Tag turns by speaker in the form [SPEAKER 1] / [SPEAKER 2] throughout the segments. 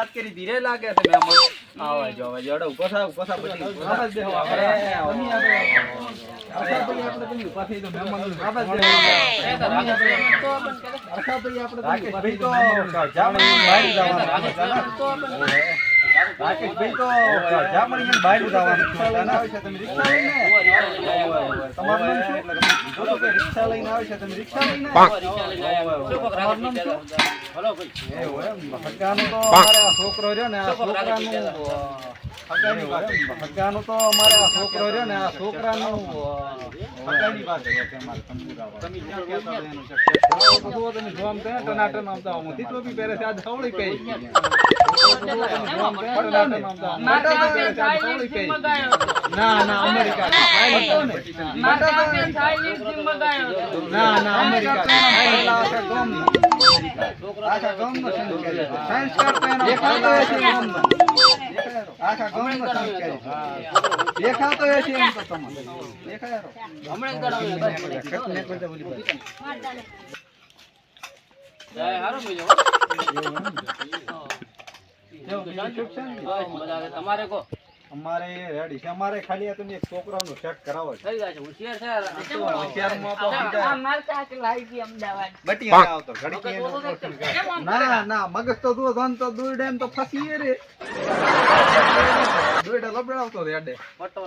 [SPEAKER 1] વાત કરી ધીરે લાગે છે મહેમાન. આવો જો હવે જડો ઉભો થા બધી આવાજ દેહો આપણે તમે આખા ભાઈ આપણે તમે ઉભા થઈ તો મહેમાન આવાજ દેહો આખા ભાઈ આપણે રાકેશભાઈ તો જામણી બહાર જવાનું રાકેશભાઈ તો જામણી બહાર જવાનું આવે છે તમે રિક્ષા લઈને તમારું નામ શું એટલે તમે રિક્ષા લઈને આવે છે તમે રિક્ષા લઈને હલો ભાઈ એ હોય હગાનો તો અમારે આ છોકરો રહ્યો ને આ છોકરાનું હગાનો તો અમારે આ છોકરો રહ્યો ને આ છોકરાનું હગાની વાત છે કે અમારે સમજાવવા તમે ક્યાં કહેતા એનું છે બધું તમે જોમ તે ટનાટન આવતા હું દીતો બી પહેરે છે આ ધવળી કઈ ના ના અમેરિકા ના અમેરિકા આખા ગામનો સંસ્કાર દેખાતો દેખાતો છે એમ તો તમને દેખાયો હમણાં તમારે કો અમારે રેડી છે અમારે ખાલી તમે એક છોકરાનો સેટ કરાવો છે થઈ જાય છે હોશિયાર છે હોશિયારમાં તો આ મારતા કે લાવી ગઈ અમદાવાદ બટિયા આવતો ઘડી કે ના ના મગજ તો દો ધન તો દૂર ડેમ તો ફસી રે દોડે લબડાવતો રેડે ફટો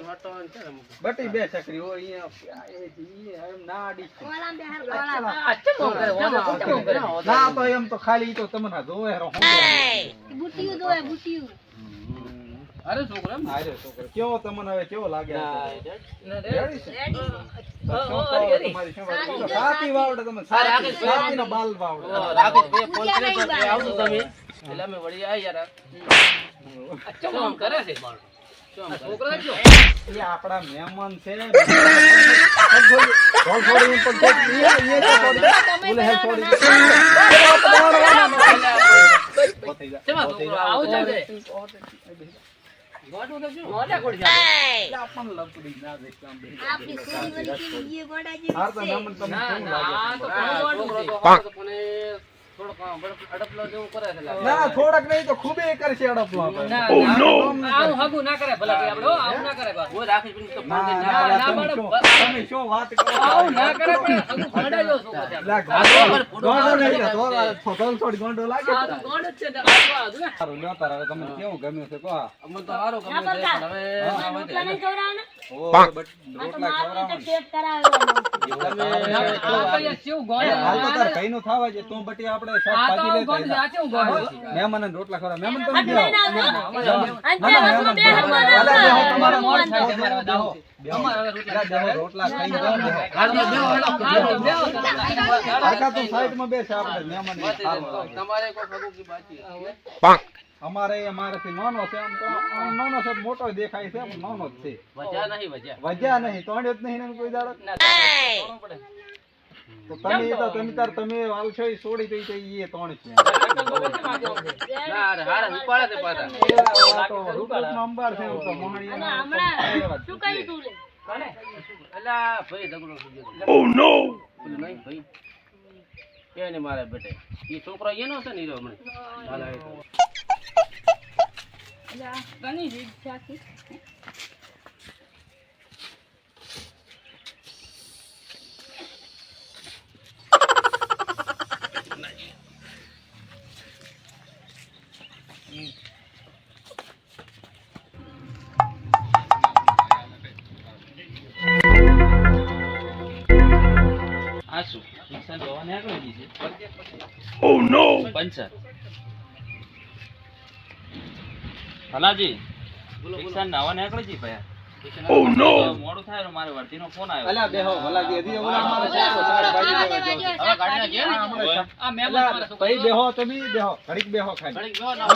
[SPEAKER 1] છે બટી બે છકરી ઓ અહીંયા એમ ના આડી કોળા બે હાર કોળા ના તો એમ તો ખાલી તો તમને જોવે રો બુટીયું જોવે બુટીયું અરે છોકરા કેવો તમને હવે કેવો લાગે રેડી છે તમારી શું વાત સાતી વાવડે તમે સાતીનો બાલ વાવડે રાકેશભાઈ ફોન કરે તો આવજો તમે એટલે અમે વળી આ યાર અચ્છા કામ કરે છે છોકરા જો એ આપડા મહેમાન છે છોડી પર ગોડો તો જો ગોડા કોડ જાય આપણ લપડી ના દે કામ બે આપની સોરી વળી કે એ ગોડા જે હાર તો નામ તમને કેમ લાગે આ તો છોકરો તો પણ થોડો અડપલો જેવું કરે છે ના થોડક નહીં તો ખૂબે કરશે અડપલો ના આવું હગું ના કરે ભલા ભાઈ આપણે આવું ના કરે બસ ઓ રાખી પણ તો ફોન ના તમે શું વાત કરો આવું ના કરે પણ હગું ખડાયો છોકરો ગોંડો નહીં થોડો થોડી ગોંડો લાગે આ તો ગોંડો છે સારું લ્યો તાર હવે તમને કેવું ગમ્યું છે કો અમને તો સારું ગમ્યું છે પણ હવે રોટલા નહીં ખવરાવના ઓ રોટલા ખવરાવના ટેસ્ટ કરાવવાનો તમે કેવું ગોંડો હાલ તો તાર કઈનો થાવા છે તું બટી આપણે શાકભાજી લે મહેમાન રોટલા ખવરાવ મહેમાન તમે દેવો તમારા મોડ થાય તમારા દાહો રોટલા ખાઈ જાઓ આખા તો સાઈડમાં બેસે આપણે મહેમાન તમારે કોઈ ખગુ કી બાકી અમારેથી નાનો છે આમ તો નાનો છે મોટો દેખાય છે નાનો જ છે વજ્યા નહીં તોડ્યો જ નહીં કોઈ દાડો તો તમે વાલ છો છોડી દઈ તો એ તોણ છે ના હારા ઉપાડે તે પાછા તો રૂપમાં અંબાર છે તો મોહણીયા હમણાં શું કહી તું લે કોને અલા ભાઈ ઝઘડો ઓ નો નહીં ભાઈ કેને મારે બેટે એ છોકરો એનો છે ને હીરો હમણે હાલ આવે તો અલા ઘણી રીત છે આસુ નુકસાન જોવાને આગળ દી છે ઓ નો પંચર હલાજી નુકસાન નાવાને આગળ જી ભયા ઓ નો મોડું થાય મારે વર્તીનો ફોન આવ્યો અલા બેહો હલાજી હજી ઓલા મારે સારે બાજી દેવા જો હવે ગાડી ના જે આ મેમન ભાઈ બેહો તમે બેહો ઘડીક બેહો ખાઈ ઘડીક બેહો ના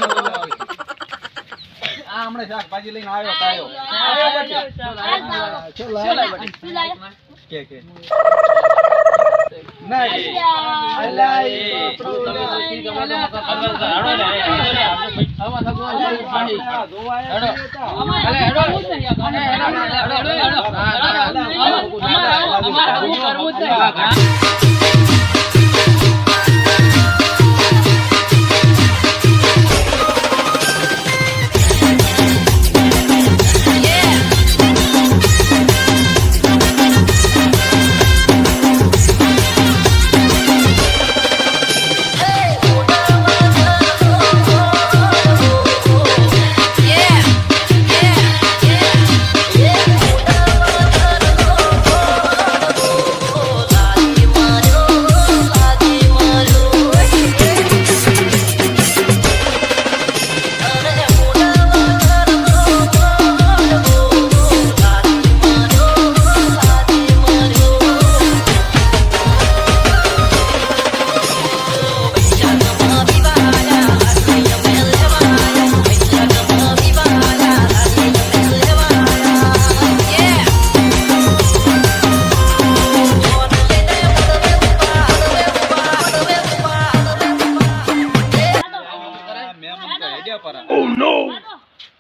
[SPEAKER 1] આ હમણે શાકભાજી લઈને આવ્યો કાયો કે નહીં અલાઈ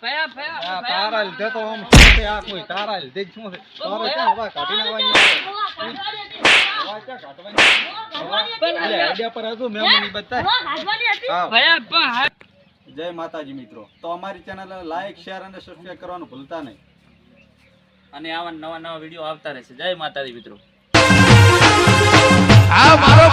[SPEAKER 2] તારા લીધે તો આમ શું છે આ કોઈ તારા લીધે જ શું છે તારે ક્યાં હવા કાઢી નાખવાની હવા ક્યાં કાઢવાની આઈડિયા પર હતું મેં મને બતાય જય માતાજી મિત્રો તો અમારી ચેનલ લાઈક શેર અને સબસ્ક્રાઇબ કરવાનું ભૂલતા નહીં
[SPEAKER 1] અને આવા નવા વિડીયો આવતા રહેશે જય માતાજી મિત્રો
[SPEAKER 3] આ મારો